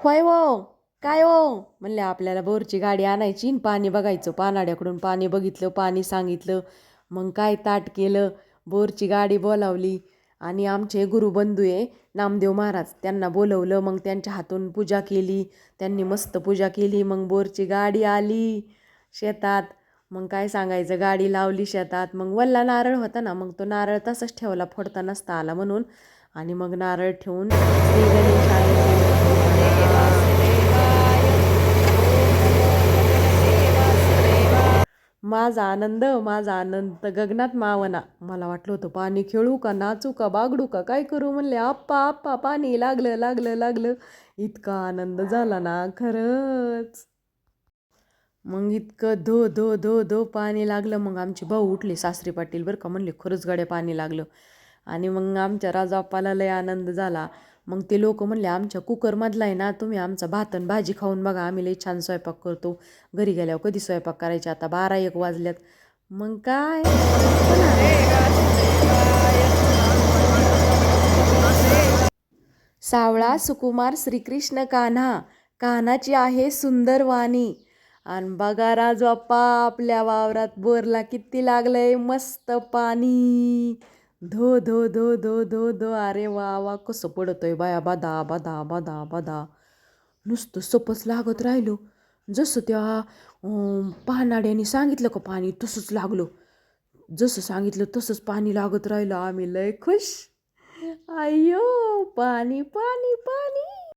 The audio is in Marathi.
होय हो. काय हो म्हणले आपल्याला बोरची गाडी आणायची आणि पाणी बघायचं. पानाड्याकडून पाणी बघितलं, पाणी सांगितलं. मग काय ताट केलं, बोरची गाडी बोलावली आणि आमचे गुरुबंधू आहे नामदेव महाराज, त्यांना बोलवलं. मग त्यांच्या हातून पूजा केली. त्यांनी मस्त पूजा केली. मग बोरची गाडी आली शेतात. मग काय सांगायचं, गाडी लावली शेतात. मग वल्ला नारळ होता ना, मग तो नारळ तसाच ठेवला, फोडता नसता आला म्हणून. आणि मग नारळ ठेवून श्री गणेशाय माझा आनंद गगनात मावना. मला वाटलं होतं पाणी खेळू का, नाचू का, बागडू का, काय करू. म्हणले आप्पा आप्पा पाणी लागलं लागलं लागलं. इतका आनंद झाला ना खरंच. मग इतकं धो धो धो धो पाणी लागलं. मग आमचे भाऊ उठले, सासरे पाटील बरं का, म्हणले खरंच गड्या पाणी लागलं. आणि मग आमच्या राजाप्पाला लय आनंद झाला. मग ते लोक म्हणले आमच्या कुकरमधला आहे ना, तुम्ही आमचा भात आणि भाजी खाऊन बघा, आम्ही लय छान स्वयंपाक करतो. घरी गेल्यावर कधी स्वयंपाक करायचे, आता 12-1 वाजल्यात. मग काय सावळा सुकुमार श्रीकृष्ण कान्हा, कान्हाची आहे सुंदर वाणी. आणि बघा राजू आप्पा, आपल्या वावरात बोरला किती लागलंय मस्त पाणी. धो धो धो धो धो धो. अरे वा वा, कसं पडतंय बाया, बदा बदा बदा बदा. नुसतं सपच लागत राहिलो. जसं त्या पहानाड्याने सांगितलं का पाणी, तसंच लागलो. जसं सांगितलं तसंच पाणी लागत राहिलं. आम्ही लय खुश. अय्यो पाणी पाणी पाणी.